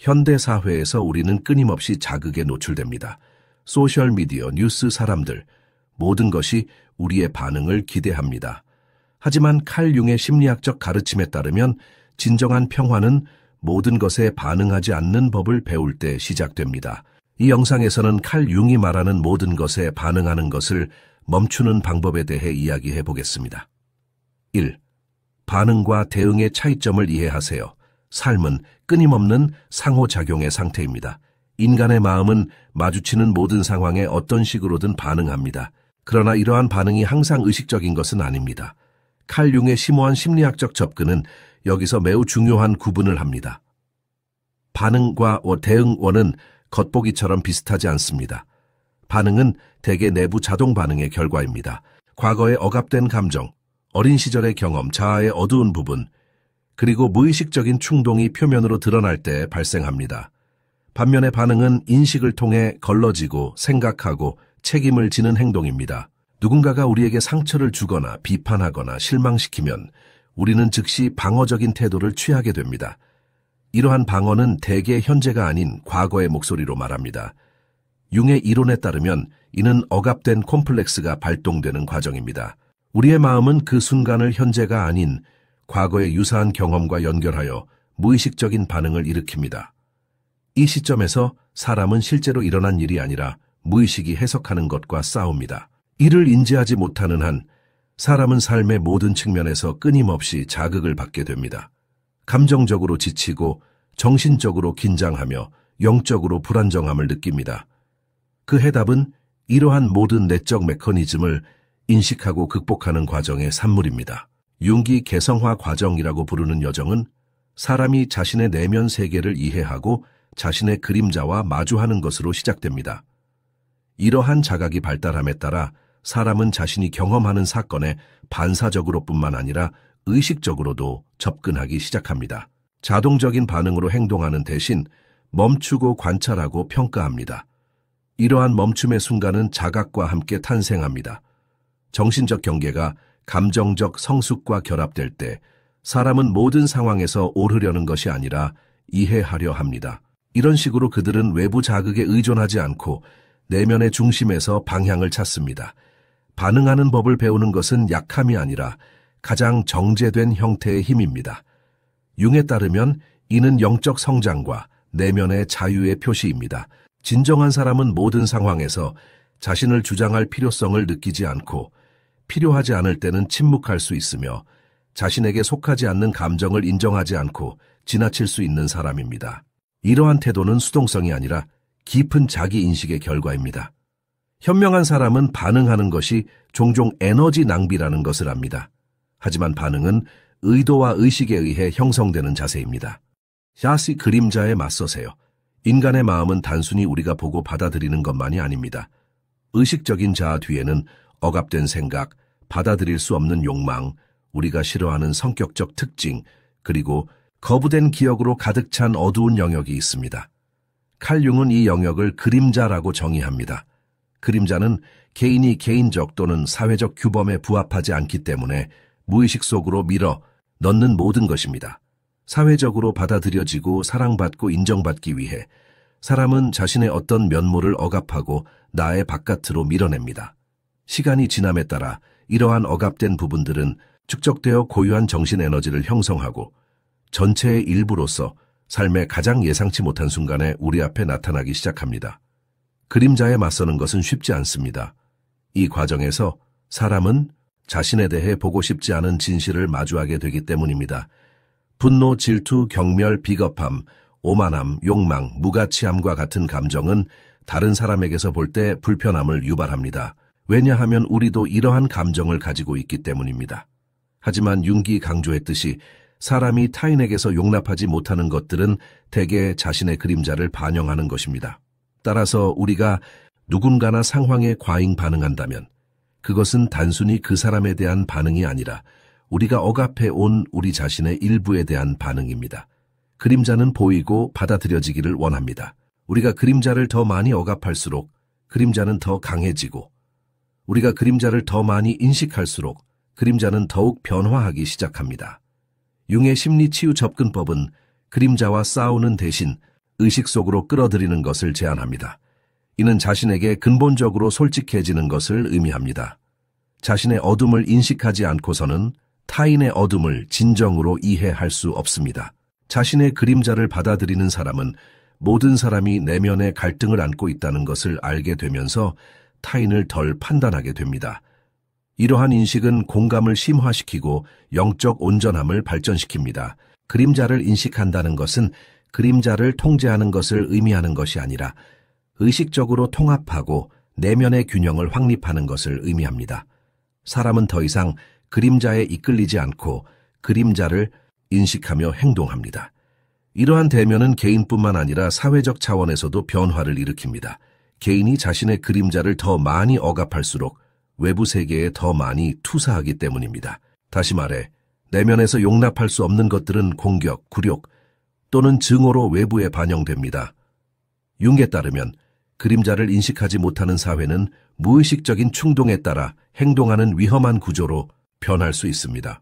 현대 사회에서 우리는 끊임없이 자극에 노출됩니다. 소셜미디어, 뉴스, 사람들, 모든 것이 우리의 반응을 기대합니다. 하지만 칼 융의 심리학적 가르침에 따르면 진정한 평화는 모든 것에 반응하지 않는 법을 배울 때 시작됩니다. 이 영상에서는 칼 융이 말하는 모든 것에 반응하는 것을 멈추는 방법에 대해 이야기해 보겠습니다. 1. 반응과 대응의 차이점을 이해하세요. 삶은 끊임없는 상호작용의 상태입니다. 인간의 마음은 마주치는 모든 상황에 어떤 식으로든 반응합니다. 그러나 이러한 반응이 항상 의식적인 것은 아닙니다. 칼 융의 심오한 심리학적 접근은 여기서 매우 중요한 구분을 합니다. 반응과 대응원은 겉보기처럼 비슷하지 않습니다. 반응은 대개 내부 자동 반응의 결과입니다. 과거의 억압된 감정, 어린 시절의 경험, 자아의 어두운 부분, 그리고 무의식적인 충동이 표면으로 드러날 때 발생합니다. 반면에 반응은 인식을 통해 걸러지고 생각하고 책임을 지는 행동입니다. 누군가가 우리에게 상처를 주거나 비판하거나 실망시키면 우리는 즉시 방어적인 태도를 취하게 됩니다. 이러한 방어는 대개 현재가 아닌 과거의 목소리로 말합니다. 융의 이론에 따르면 이는 억압된 콤플렉스가 발동되는 과정입니다. 우리의 마음은 그 순간을 현재가 아닌 과거의 유사한 경험과 연결하여 무의식적인 반응을 일으킵니다. 이 시점에서 사람은 실제로 일어난 일이 아니라 무의식이 해석하는 것과 싸웁니다. 이를 인지하지 못하는 한 사람은 삶의 모든 측면에서 끊임없이 자극을 받게 됩니다. 감정적으로 지치고 정신적으로 긴장하며 영적으로 불안정함을 느낍니다. 그 해답은 이러한 모든 내적 메커니즘을 인식하고 극복하는 과정의 산물입니다. 융기 개성화 과정이라고 부르는 여정은 사람이 자신의 내면 세계를 이해하고 자신의 그림자와 마주하는 것으로 시작됩니다. 이러한 자각이 발달함에 따라 사람은 자신이 경험하는 사건에 반사적으로뿐만 아니라 의식적으로도 접근하기 시작합니다. 자동적인 반응으로 행동하는 대신 멈추고 관찰하고 평가합니다. 이러한 멈춤의 순간은 자각과 함께 탄생합니다. 정신적 경계가 감정적 성숙과 결합될 때 사람은 모든 상황에서 옳으려는 것이 아니라 이해하려 합니다. 이런 식으로 그들은 외부 자극에 의존하지 않고 내면의 중심에서 방향을 찾습니다. 반응하는 법을 배우는 것은 약함이 아니라 가장 정제된 형태의 힘입니다. 융에 따르면 이는 영적 성장과 내면의 자유의 표시입니다. 진정한 사람은 모든 상황에서 자신을 주장할 필요성을 느끼지 않고 필요하지 않을 때는 침묵할 수 있으며 자신에게 속하지 않는 감정을 인정하지 않고 지나칠 수 있는 사람입니다. 이러한 태도는 수동성이 아니라 깊은 자기인식의 결과입니다. 현명한 사람은 반응하는 것이 종종 에너지 낭비라는 것을 압니다. 하지만 반응은 의도와 의식에 의해 형성되는 자세입니다. 샤시 그림자에 맞서세요. 인간의 마음은 단순히 우리가 보고 받아들이는 것만이 아닙니다. 의식적인 자아 뒤에는 억압된 생각, 받아들일 수 없는 욕망, 우리가 싫어하는 성격적 특징, 그리고 거부된 기억으로 가득 찬 어두운 영역이 있습니다. 칼 융은 이 영역을 그림자라고 정의합니다. 그림자는 개인이 개인적 또는 사회적 규범에 부합하지 않기 때문에 무의식 속으로 밀어 넣는 모든 것입니다. 사회적으로 받아들여지고 사랑받고 인정받기 위해 사람은 자신의 어떤 면모를 억압하고 나의 바깥으로 밀어냅니다. 시간이 지남에 따라 이러한 억압된 부분들은 축적되어 고유한 정신 에너지를 형성하고 전체의 일부로서 삶의 가장 예상치 못한 순간에 우리 앞에 나타나기 시작합니다. 그림자에 맞서는 것은 쉽지 않습니다. 이 과정에서 사람은 자신에 대해 보고 싶지 않은 진실을 마주하게 되기 때문입니다. 분노, 질투, 경멸, 비겁함, 오만함, 욕망, 무가치함과 같은 감정은 다른 사람에게서 볼 때 불편함을 유발합니다. 왜냐하면 우리도 이러한 감정을 가지고 있기 때문입니다. 하지만 융기 강조했듯이 사람이 타인에게서 용납하지 못하는 것들은 대개 자신의 그림자를 반영하는 것입니다. 따라서 우리가 누군가나 상황에 과잉 반응한다면 그것은 단순히 그 사람에 대한 반응이 아니라 우리가 억압해 온 우리 자신의 일부에 대한 반응입니다. 그림자는 보이고 받아들여지기를 원합니다. 우리가 그림자를 더 많이 억압할수록 그림자는 더 강해지고 우리가 그림자를 더 많이 인식할수록 그림자는 더욱 변화하기 시작합니다. 융의 심리치유 접근법은 그림자와 싸우는 대신 의식 속으로 끌어들이는 것을 제안합니다. 이는 자신에게 근본적으로 솔직해지는 것을 의미합니다. 자신의 어둠을 인식하지 않고서는 타인의 어둠을 진정으로 이해할 수 없습니다. 자신의 그림자를 받아들이는 사람은 모든 사람이 내면의 갈등을 안고 있다는 것을 알게 되면서 타인을 덜 판단하게 됩니다. 이러한 인식은 공감을 심화시키고 영적 온전함을 발전시킵니다. 그림자를 인식한다는 것은 그림자를 통제하는 것을 의미하는 것이 아니라 의식적으로 통합하고 내면의 균형을 확립하는 것을 의미합니다. 사람은 더 이상 그림자에 이끌리지 않고 그림자를 인식하며 행동합니다. 이러한 대면은 개인뿐만 아니라 사회적 차원에서도 변화를 일으킵니다. 개인이 자신의 그림자를 더 많이 억압할수록 외부 세계에 더 많이 투사하기 때문입니다. 다시 말해, 내면에서 용납할 수 없는 것들은 공격, 굴욕 또는 증오로 외부에 반영됩니다. 융에 따르면 그림자를 인식하지 못하는 사회는 무의식적인 충동에 따라 행동하는 위험한 구조로 변할 수 있습니다.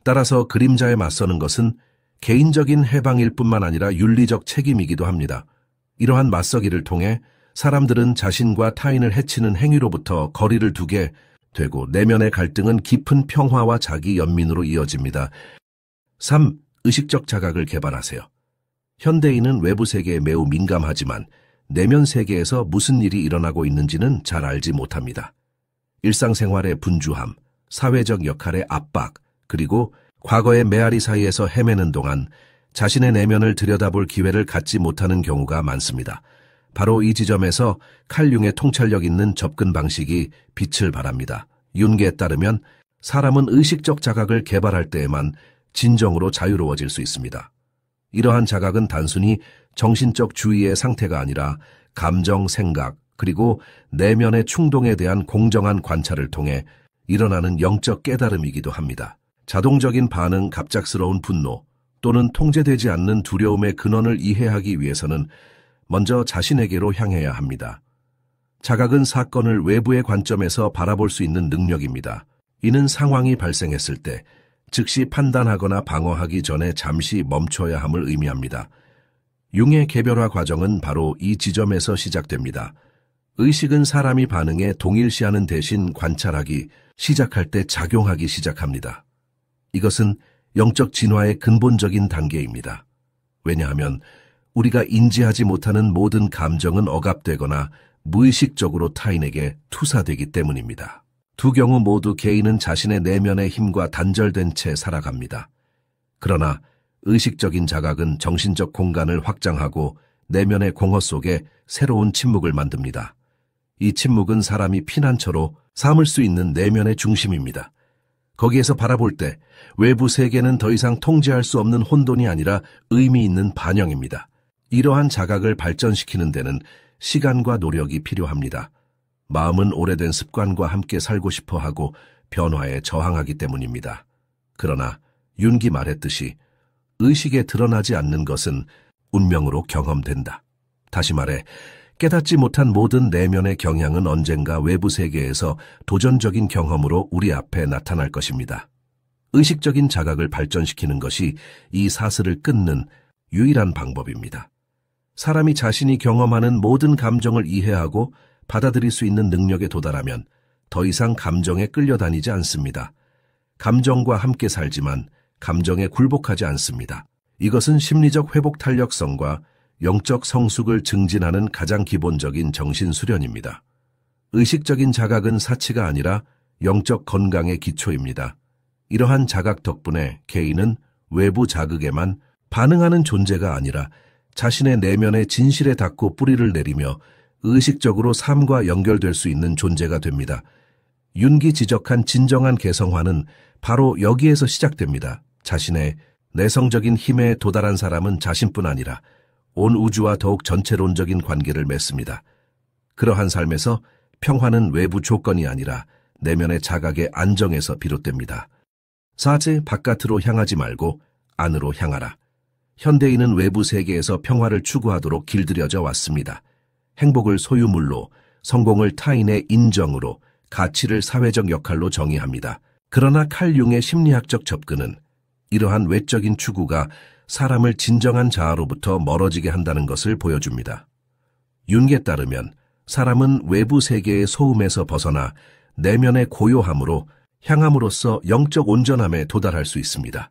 따라서 그림자에 맞서는 것은 개인적인 해방일 뿐만 아니라 윤리적 책임이기도 합니다. 이러한 맞서기를 통해 사람들은 자신과 타인을 해치는 행위로부터 거리를 두게 되고 내면의 갈등은 깊은 평화와 자기 연민으로 이어집니다. 3. 의식적 자각을 개발하세요. 현대인은 외부 세계에 매우 민감하지만 내면 세계에서 무슨 일이 일어나고 있는지는 잘 알지 못합니다. 일상생활의 분주함, 사회적 역할의 압박, 그리고 과거의 메아리 사이에서 헤매는 동안 자신의 내면을 들여다볼 기회를 갖지 못하는 경우가 많습니다. 바로 이 지점에서 칼 융의 통찰력 있는 접근 방식이 빛을 발합니다. 윤계에 따르면 사람은 의식적 자각을 개발할 때에만 진정으로 자유로워질 수 있습니다. 이러한 자각은 단순히 정신적 주의의 상태가 아니라 감정, 생각, 그리고 내면의 충동에 대한 공정한 관찰을 통해 일어나는 영적 깨달음이기도 합니다. 자동적인 반응, 갑작스러운 분노 또는 통제되지 않는 두려움의 근원을 이해하기 위해서는 먼저 자신에게로 향해야 합니다. 자각은 사건을 외부의 관점에서 바라볼 수 있는 능력입니다. 이는 상황이 발생했을 때 즉시 판단하거나 방어하기 전에 잠시 멈춰야 함을 의미합니다. 융의 개별화 과정은 바로 이 지점에서 시작됩니다. 의식은 사람이 반응에 동일시하는 대신 관찰하기 시작할 때 작용하기 시작합니다. 이것은 영적 진화의 근본적인 단계입니다. 왜냐하면 우리가 인지하지 못하는 모든 감정은 억압되거나 무의식적으로 타인에게 투사되기 때문입니다. 두 경우 모두 개인은 자신의 내면의 힘과 단절된 채 살아갑니다. 그러나 의식적인 자각은 정신적 공간을 확장하고 내면의 공허 속에 새로운 침묵을 만듭니다. 이 침묵은 사람이 피난처로 삼을 수 있는 내면의 중심입니다. 거기에서 바라볼 때 외부 세계는 더 이상 통제할 수 없는 혼돈이 아니라 의미 있는 반영입니다. 이러한 자각을 발전시키는 데는 시간과 노력이 필요합니다. 마음은 오래된 습관과 함께 살고 싶어 하고 변화에 저항하기 때문입니다. 그러나 윤기 말했듯이 의식에 드러나지 않는 것은 운명으로 경험된다. 다시 말해 깨닫지 못한 모든 내면의 경향은 언젠가 외부 세계에서 도전적인 경험으로 우리 앞에 나타날 것입니다. 의식적인 자각을 발전시키는 것이 이 사슬을 끊는 유일한 방법입니다. 사람이 자신이 경험하는 모든 감정을 이해하고 받아들일 수 있는 능력에 도달하면 더 이상 감정에 끌려다니지 않습니다. 감정과 함께 살지만 감정에 굴복하지 않습니다. 이것은 심리적 회복 탄력성과 영적 성숙을 증진하는 가장 기본적인 정신 수련입니다. 의식적인 자각은 사치가 아니라 영적 건강의 기초입니다. 이러한 자각 덕분에 개인은 외부 자극에만 반응하는 존재가 아니라 자신의 내면의 진실에 닿고 뿌리를 내리며 의식적으로 삶과 연결될 수 있는 존재가 됩니다. 윤기 지적한 진정한 개성화는 바로 여기에서 시작됩니다. 자신의 내성적인 힘에 도달한 사람은 자신뿐 아니라 온 우주와 더욱 전체론적인 관계를 맺습니다. 그러한 삶에서 평화는 외부 조건이 아니라 내면의 자각의 안정에서 비롯됩니다. 4제 바깥으로 향하지 말고 안으로 향하라. 현대인은 외부 세계에서 평화를 추구하도록 길들여져 왔습니다. 행복을 소유물로, 성공을 타인의 인정으로, 가치를 사회적 역할로 정의합니다. 그러나 칼 융의 심리학적 접근은 이러한 외적인 추구가 사람을 진정한 자아로부터 멀어지게 한다는 것을 보여줍니다. 윤기에 따르면 사람은 외부 세계의 소음에서 벗어나 내면의 고요함으로 향함으로써 영적 온전함에 도달할 수 있습니다.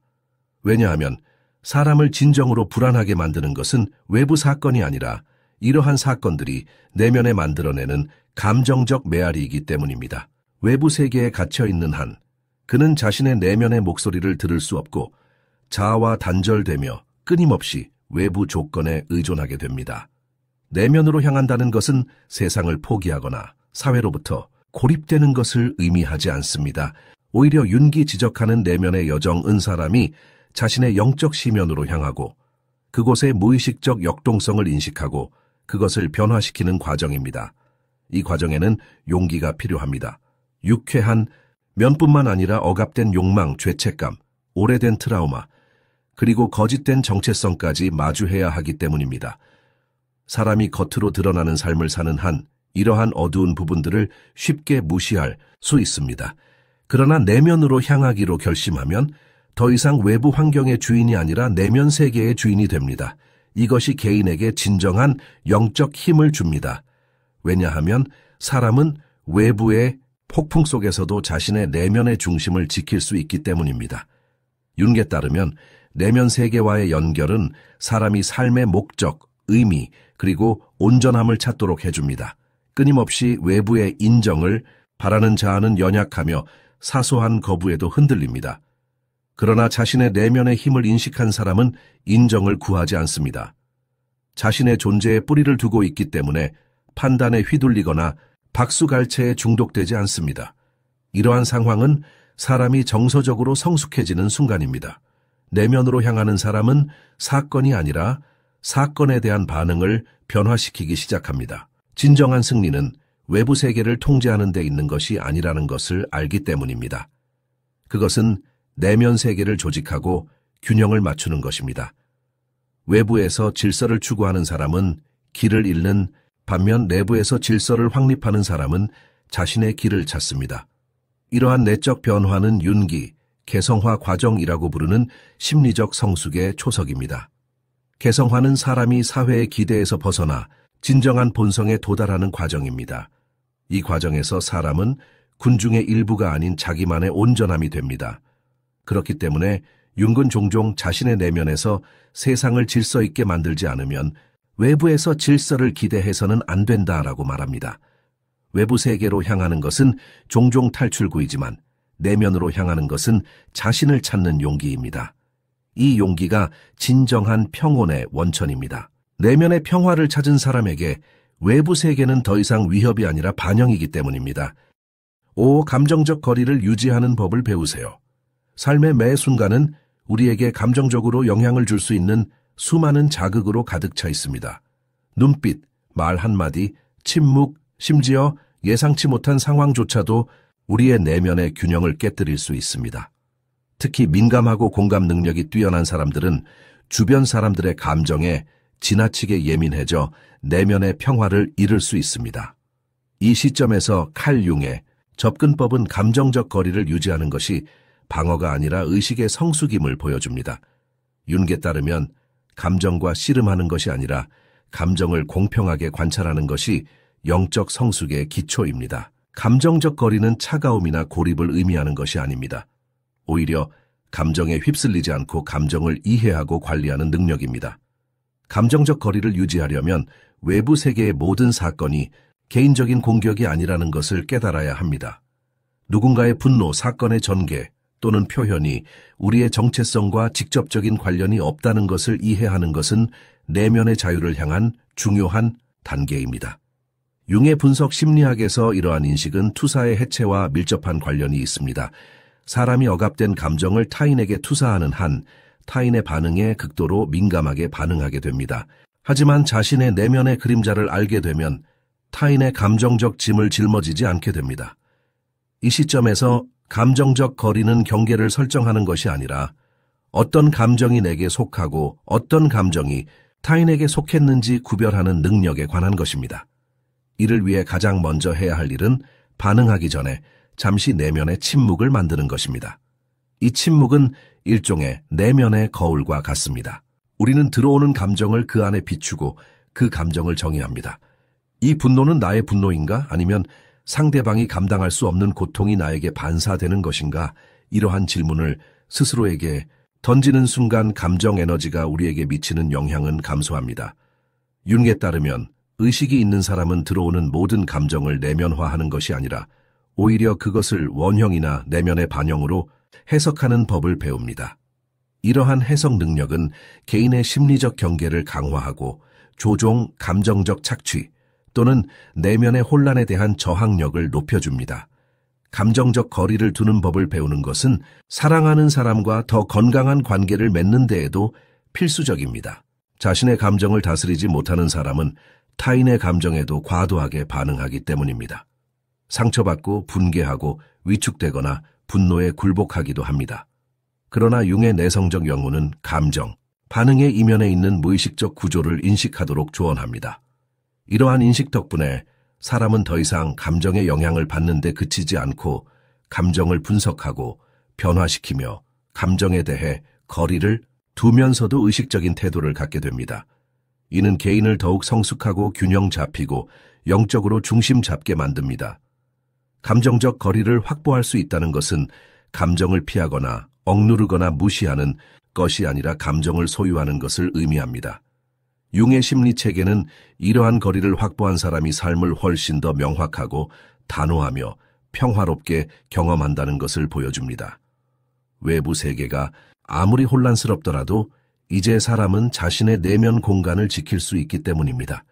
왜냐하면 사람을 진정으로 불안하게 만드는 것은 외부 사건이 아니라 이러한 사건들이 내면에 만들어내는 감정적 메아리이기 때문입니다. 외부 세계에 갇혀 있는 한 그는 자신의 내면의 목소리를 들을 수 없고 자아와 단절되며 끊임없이 외부 조건에 의존하게 됩니다. 내면으로 향한다는 것은 세상을 포기하거나 사회로부터 고립되는 것을 의미하지 않습니다. 오히려 윤기 지적하는 내면의 여정 은사람이 자신의 영적 시면으로 향하고 그곳의 무의식적 역동성을 인식하고 그것을 변화시키는 과정입니다. 이 과정에는 용기가 필요합니다. 유쾌한 면뿐만 아니라 억압된 욕망, 죄책감, 오래된 트라우마, 그리고 거짓된 정체성까지 마주해야 하기 때문입니다. 사람이 겉으로 드러나는 삶을 사는 한 이러한 어두운 부분들을 쉽게 무시할 수 있습니다. 그러나 내면으로 향하기로 결심하면 더 이상 외부 환경의 주인이 아니라 내면 세계의 주인이 됩니다. 이것이 개인에게 진정한 영적 힘을 줍니다. 왜냐하면 사람은 외부의 폭풍 속에서도 자신의 내면의 중심을 지킬 수 있기 때문입니다. 윤기에 따르면 내면 세계와의 연결은 사람이 삶의 목적, 의미, 그리고 온전함을 찾도록 해줍니다. 끊임없이 외부의 인정을 바라는 자아는 연약하며 사소한 거부에도 흔들립니다. 그러나 자신의 내면의 힘을 인식한 사람은 인정을 구하지 않습니다. 자신의 존재에 뿌리를 두고 있기 때문에 판단에 휘둘리거나 박수갈채에 중독되지 않습니다. 이러한 상황은 사람이 정서적으로 성숙해지는 순간입니다. 내면으로 향하는 사람은 사건이 아니라 사건에 대한 반응을 변화시키기 시작합니다. 진정한 승리는 외부 세계를 통제하는 데 있는 것이 아니라는 것을 알기 때문입니다. 그것은 내면 세계를 조직하고 균형을 맞추는 것입니다. 외부에서 질서를 추구하는 사람은 길을 잃는 반면 내부에서 질서를 확립하는 사람은 자신의 길을 찾습니다. 이러한 내적 변화는 윤기, 개성화 과정이라고 부르는 심리적 성숙의 초석입니다. 개성화는 사람이 사회의 기대에서 벗어나 진정한 본성에 도달하는 과정입니다. 이 과정에서 사람은 군중의 일부가 아닌 자기만의 온전함이 됩니다. 그렇기 때문에 윤은 종종 자신의 내면에서 세상을 질서 있게 만들지 않으면 외부에서 질서를 기대해서는 안 된다라고 말합니다. 외부 세계로 향하는 것은 종종 탈출구이지만 내면으로 향하는 것은 자신을 찾는 용기입니다. 이 용기가 진정한 평온의 원천입니다. 내면의 평화를 찾은 사람에게 외부 세계는 더 이상 위협이 아니라 반영이기 때문입니다. 감정적 거리를 유지하는 법을 배우세요. 삶의 매 순간은 우리에게 감정적으로 영향을 줄 수 있는 수많은 자극으로 가득 차 있습니다. 눈빛, 말 한마디, 침묵, 심지어 예상치 못한 상황조차도 우리의 내면의 균형을 깨뜨릴 수 있습니다. 특히 민감하고 공감 능력이 뛰어난 사람들은 주변 사람들의 감정에 지나치게 예민해져 내면의 평화를 잃을 수 있습니다. 이 시점에서 칼 융의 접근법은 감정적 거리를 유지하는 것이 방어가 아니라 의식의 성숙임을 보여줍니다. 윤기에 따르면 감정과 씨름하는 것이 아니라 감정을 공평하게 관찰하는 것이 영적 성숙의 기초입니다. 감정적 거리는 차가움이나 고립을 의미하는 것이 아닙니다. 오히려 감정에 휩쓸리지 않고 감정을 이해하고 관리하는 능력입니다. 감정적 거리를 유지하려면 외부 세계의 모든 사건이 개인적인 공격이 아니라는 것을 깨달아야 합니다. 누군가의 분노, 사건의 전개 또는 표현이 우리의 정체성과 직접적인 관련이 없다는 것을 이해하는 것은 내면의 자유를 향한 중요한 단계입니다. 융의 분석 심리학에서 이러한 인식은 투사의 해체와 밀접한 관련이 있습니다. 사람이 억압된 감정을 타인에게 투사하는 한 타인의 반응에 극도로 민감하게 반응하게 됩니다. 하지만 자신의 내면의 그림자를 알게 되면 타인의 감정적 짐을 짊어지지 않게 됩니다. 이 시점에서 감정적 거리는 경계를 설정하는 것이 아니라 어떤 감정이 내게 속하고 어떤 감정이 타인에게 속했는지 구별하는 능력에 관한 것입니다. 이를 위해 가장 먼저 해야 할 일은 반응하기 전에 잠시 내면의 침묵을 만드는 것입니다. 이 침묵은 일종의 내면의 거울과 같습니다. 우리는 들어오는 감정을 그 안에 비추고 그 감정을 정의합니다. 이 분노는 나의 분노인가? 아니면 상대방이 감당할 수 없는 고통이 나에게 반사되는 것인가? 이러한 질문을 스스로에게 던지는 순간 감정 에너지가 우리에게 미치는 영향은 감소합니다. 융에 따르면 의식이 있는 사람은 들어오는 모든 감정을 내면화하는 것이 아니라 오히려 그것을 원형이나 내면의 반영으로 해석하는 법을 배웁니다. 이러한 해석 능력은 개인의 심리적 경계를 강화하고 조종 감정적 착취 또는 내면의 혼란에 대한 저항력을 높여줍니다. 감정적 거리를 두는 법을 배우는 것은 사랑하는 사람과 더 건강한 관계를 맺는 데에도 필수적입니다. 자신의 감정을 다스리지 못하는 사람은 타인의 감정에도 과도하게 반응하기 때문입니다. 상처받고 분개하고 위축되거나 분노에 굴복하기도 합니다. 그러나 융의 내성적 영혼은 감정, 반응의 이면에 있는 무의식적 구조를 인식하도록 조언합니다. 이러한 인식 덕분에 사람은 더 이상 감정의 영향을 받는 데 그치지 않고 감정을 분석하고 변화시키며 감정에 대해 거리를 두면서도 의식적인 태도를 갖게 됩니다. 이는 개인을 더욱 성숙하고 균형 잡히고 영적으로 중심 잡게 만듭니다. 감정적 거리를 확보할 수 있다는 것은 감정을 피하거나 억누르거나 무시하는 것이 아니라 감정을 소유하는 것을 의미합니다. 융의 심리체계는 이러한 거리를 확보한 사람이 삶을 훨씬 더 명확하고 단호하며 평화롭게 경험한다는 것을 보여줍니다. 외부 세계가 아무리 혼란스럽더라도 이제 사람은 자신의 내면 공간을 지킬 수 있기 때문입니다.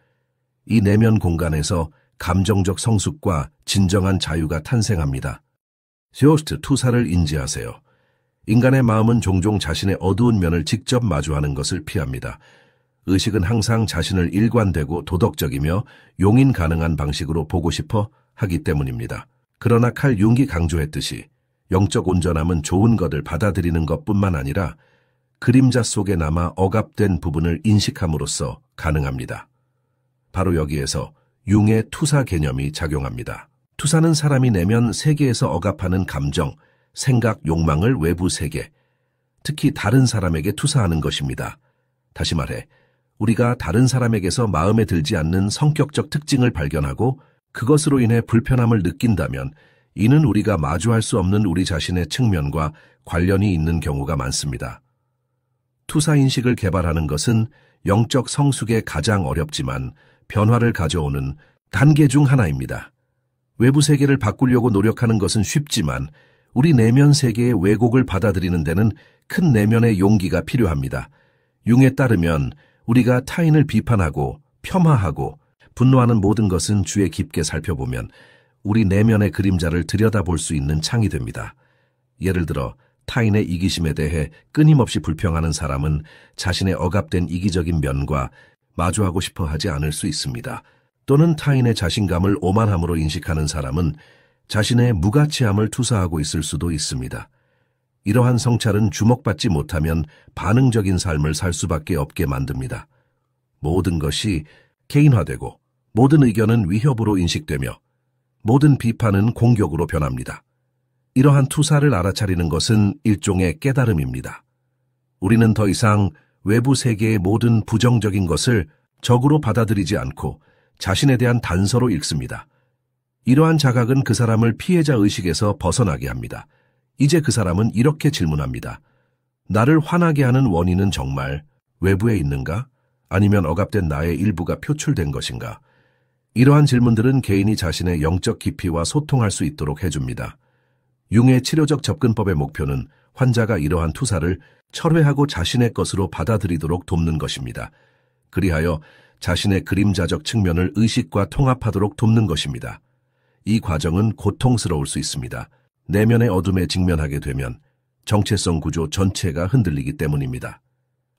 이 내면 공간에서 감정적 성숙과 진정한 자유가 탄생합니다. 쇼스트 투사를 인지하세요. 인간의 마음은 종종 자신의 어두운 면을 직접 마주하는 것을 피합니다. 의식은 항상 자신을 일관되고 도덕적이며 용인 가능한 방식으로 보고 싶어 하기 때문입니다. 그러나 칼 융이 강조했듯이 영적 온전함은 좋은 것을 받아들이는 것뿐만 아니라 그림자 속에 남아 억압된 부분을 인식함으로써 가능합니다. 바로 여기에서 융의 투사 개념이 작용합니다. 투사는 사람이 내면 세계에서 억압하는 감정, 생각, 욕망을 외부 세계, 특히 다른 사람에게 투사하는 것입니다. 다시 말해, 우리가 다른 사람에게서 마음에 들지 않는 성격적 특징을 발견하고 그것으로 인해 불편함을 느낀다면 이는 우리가 마주할 수 없는 우리 자신의 측면과 관련이 있는 경우가 많습니다. 투사인식을 개발하는 것은 영적 성숙에 가장 어렵지만 변화를 가져오는 단계 중 하나입니다. 외부 세계를 바꾸려고 노력하는 것은 쉽지만 우리 내면 세계의 왜곡을 받아들이는 데는 큰 내면의 용기가 필요합니다. 융에 따르면 우리가 타인을 비판하고 폄하하고 분노하는 모든 것은 주의 깊게 살펴보면 우리 내면의 그림자를 들여다볼 수 있는 창이 됩니다. 예를 들어 타인의 이기심에 대해 끊임없이 불평하는 사람은 자신의 억압된 이기적인 면과 마주하고 싶어 하지 않을 수 있습니다. 또는 타인의 자신감을 오만함으로 인식하는 사람은 자신의 무가치함을 투사하고 있을 수도 있습니다. 이러한 성찰은 주목받지 못하면 반응적인 삶을 살 수밖에 없게 만듭니다. 모든 것이 개인화되고 모든 의견은 위협으로 인식되며 모든 비판은 공격으로 변합니다. 이러한 투사를 알아차리는 것은 일종의 깨달음입니다. 우리는 더 이상 외부 세계의 모든 부정적인 것을 적으로 받아들이지 않고 자신에 대한 단서로 읽습니다. 이러한 자각은 그 사람을 피해자 의식에서 벗어나게 합니다. 이제 그 사람은 이렇게 질문합니다. 나를 화나게 하는 원인은 정말 외부에 있는가? 아니면 억압된 나의 일부가 표출된 것인가? 이러한 질문들은 개인이 자신의 영적 깊이와 소통할 수 있도록 해줍니다. 융의 치료적 접근법의 목표는 환자가 이러한 투사를 철회하고 자신의 것으로 받아들이도록 돕는 것입니다. 그리하여 자신의 그림자적 측면을 의식과 통합하도록 돕는 것입니다. 이 과정은 고통스러울 수 있습니다. 내면의 어둠에 직면하게 되면 정체성 구조 전체가 흔들리기 때문입니다.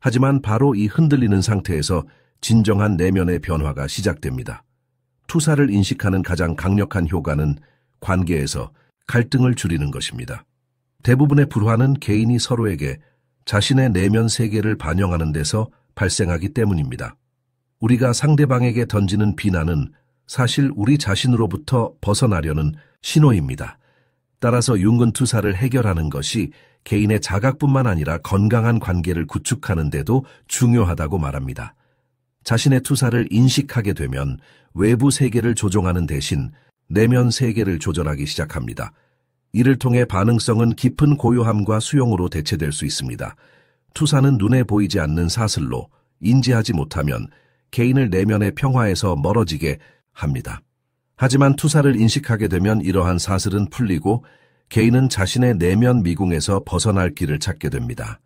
하지만 바로 이 흔들리는 상태에서 진정한 내면의 변화가 시작됩니다. 투사를 인식하는 가장 강력한 효과는 관계에서 갈등을 줄이는 것입니다. 대부분의 불화는 개인이 서로에게 자신의 내면 세계를 반영하는 데서 발생하기 때문입니다. 우리가 상대방에게 던지는 비난은 사실 우리 자신으로부터 벗어나려는 신호입니다. 따라서 융은 투사를 해결하는 것이 개인의 자각뿐만 아니라 건강한 관계를 구축하는 데도 중요하다고 말합니다. 자신의 투사를 인식하게 되면 외부 세계를 조종하는 대신 내면 세계를 조절하기 시작합니다. 이를 통해 반응성은 깊은 고요함과 수용으로 대체될 수 있습니다. 투사는 눈에 보이지 않는 사슬로 인지하지 못하면 개인을 내면의 평화에서 멀어지게 합니다. 하지만 투사를 인식하게 되면 이러한 사슬은 풀리고 개인은 자신의 내면 미궁에서 벗어날 길을 찾게 됩니다.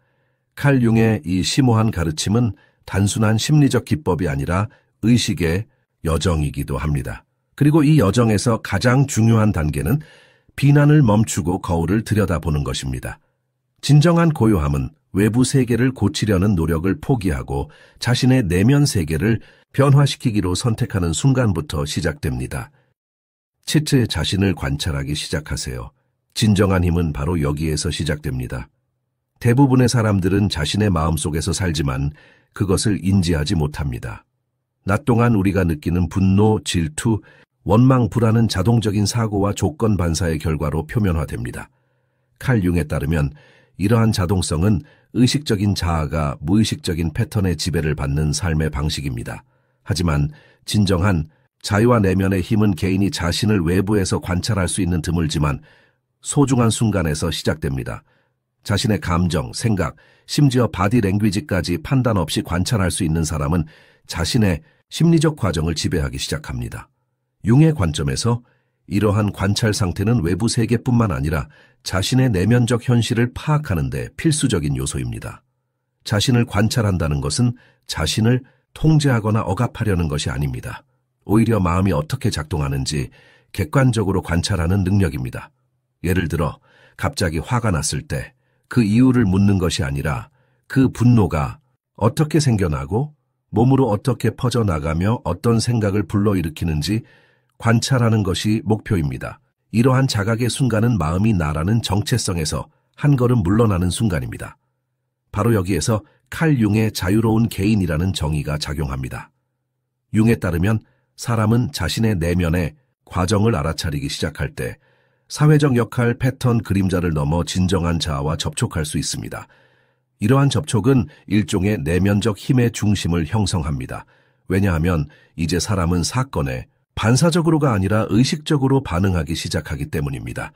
칼 융의 이 심오한 가르침은 단순한 심리적 기법이 아니라 의식의 여정이기도 합니다. 그리고 이 여정에서 가장 중요한 단계는 비난을 멈추고 거울을 들여다보는 것입니다. 진정한 고요함은 외부 세계를 고치려는 노력을 포기하고 자신의 내면 세계를 변화시키기로 선택하는 순간부터 시작됩니다. 채째 자신을 관찰하기 시작하세요. 진정한 힘은 바로 여기에서 시작됩니다. 대부분의 사람들은 자신의 마음속에서 살지만 그것을 인지하지 못합니다. 낮 동안 우리가 느끼는 분노, 질투, 원망, 불안은 자동적인 사고와 조건 반사의 결과로 표면화됩니다. 칼 융에 따르면 이러한 자동성은 의식적인 자아가 무의식적인 패턴의 지배를 받는 삶의 방식입니다. 하지만 진정한 자유와 내면의 힘은 개인이 자신을 외부에서 관찰할 수 있는 드물지만 소중한 순간에서 시작됩니다. 자신의 감정, 생각, 심지어 바디 랭귀지까지 판단 없이 관찰할 수 있는 사람은 자신의 심리적 과정을 지배하기 시작합니다. 융의 관점에서 이러한 관찰 상태는 외부 세계뿐만 아니라 자신의 내면적 현실을 파악하는 데 필수적인 요소입니다. 자신을 관찰한다는 것은 자신을 통제하거나 억압하려는 것이 아닙니다. 오히려 마음이 어떻게 작동하는지 객관적으로 관찰하는 능력입니다. 예를 들어 갑자기 화가 났을 때 그 이유를 묻는 것이 아니라 그 분노가 어떻게 생겨나고 몸으로 어떻게 퍼져나가며 어떤 생각을 불러일으키는지 관찰하는 것이 목표입니다. 이러한 자각의 순간은 마음이 나라는 정체성에서 한 걸음 물러나는 순간입니다. 바로 여기에서 칼 융의 자유로운 개인이라는 정의가 작용합니다. 융에 따르면 사람은 자신의 내면의 과정을 알아차리기 시작할 때 사회적 역할, 패턴, 그림자를 넘어 진정한 자아와 접촉할 수 있습니다. 이러한 접촉은 일종의 내면적 힘의 중심을 형성합니다. 왜냐하면 이제 사람은 사건에 반사적으로가 아니라 의식적으로 반응하기 시작하기 때문입니다.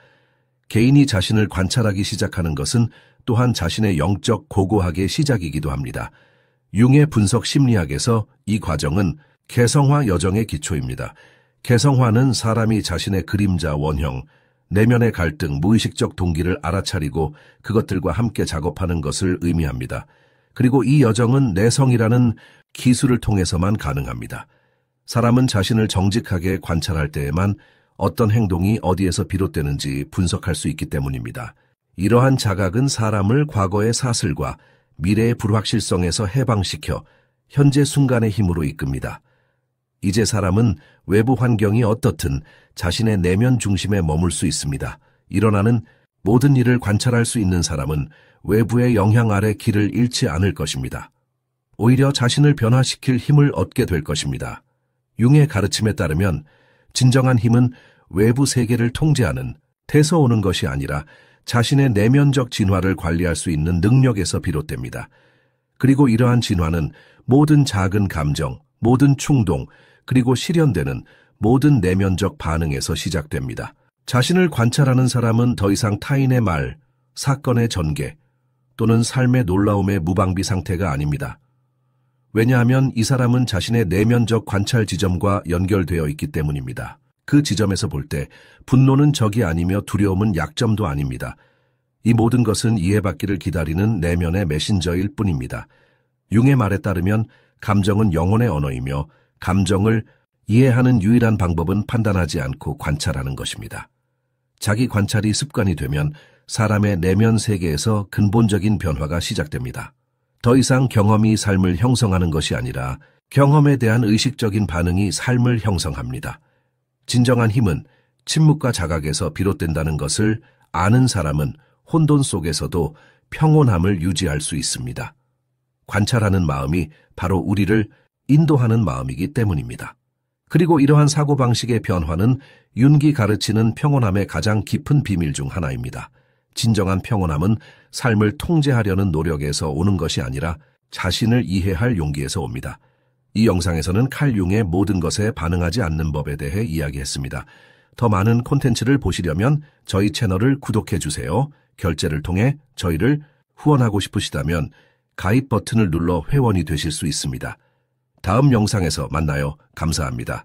개인이 자신을 관찰하기 시작하는 것은 또한 자신의 영적 고고학의 시작이기도 합니다. 융의 분석 심리학에서 이 과정은 개성화 여정의 기초입니다. 개성화는 사람이 자신의 그림자, 원형, 내면의 갈등, 무의식적 동기를 알아차리고 그것들과 함께 작업하는 것을 의미합니다. 그리고 이 여정은 내성이라는 기술을 통해서만 가능합니다. 사람은 자신을 정직하게 관찰할 때에만 어떤 행동이 어디에서 비롯되는지 분석할 수 있기 때문입니다. 이러한 자각은 사람을 과거의 사슬과 미래의 불확실성에서 해방시켜 현재 순간의 힘으로 이끕니다. 이제 사람은 외부 환경이 어떻든 자신의 내면 중심에 머물 수 있습니다. 일어나는 모든 일을 관찰할 수 있는 사람은 외부의 영향 아래 길을 잃지 않을 것입니다. 오히려 자신을 변화시킬 힘을 얻게 될 것입니다. 융의 가르침에 따르면 진정한 힘은 외부 세계를 통제하는 태서 오는 것이 아니라 자신의 내면적 진화를 관리할 수 있는 능력에서 비롯됩니다. 그리고 이러한 진화는 모든 작은 감정, 모든 충동, 그리고 실현되는 모든 내면적 반응에서 시작됩니다. 자신을 관찰하는 사람은 더 이상 타인의 말, 사건의 전개 또는 삶의 놀라움의 무방비 상태가 아닙니다. 왜냐하면 이 사람은 자신의 내면적 관찰 지점과 연결되어 있기 때문입니다. 그 지점에서 볼 때 분노는 적이 아니며 두려움은 약점도 아닙니다. 이 모든 것은 이해받기를 기다리는 내면의 메신저일 뿐입니다. 융의 말에 따르면 감정은 영혼의 언어이며 감정을 이해하는 유일한 방법은 판단하지 않고 관찰하는 것입니다. 자기 관찰이 습관이 되면 사람의 내면 세계에서 근본적인 변화가 시작됩니다. 더 이상 경험이 삶을 형성하는 것이 아니라 경험에 대한 의식적인 반응이 삶을 형성합니다. 진정한 힘은 침묵과 자각에서 비롯된다는 것을 아는 사람은 혼돈 속에서도 평온함을 유지할 수 있습니다. 관찰하는 마음이 바로 우리를 인도하는 마음이기 때문입니다. 그리고 이러한 사고방식의 변화는 융이 가르치는 평온함의 가장 깊은 비밀 중 하나입니다. 진정한 평온함은 삶을 통제하려는 노력에서 오는 것이 아니라 자신을 이해할 용기에서 옵니다. 이 영상에서는 칼 융의 모든 것에 반응하지 않는 법에 대해 이야기했습니다. 더 많은 콘텐츠를 보시려면 저희 채널을 구독해주세요. 결제를 통해 저희를 후원하고 싶으시다면 가입 버튼을 눌러 회원이 되실 수 있습니다. 다음 영상에서 만나요. 감사합니다.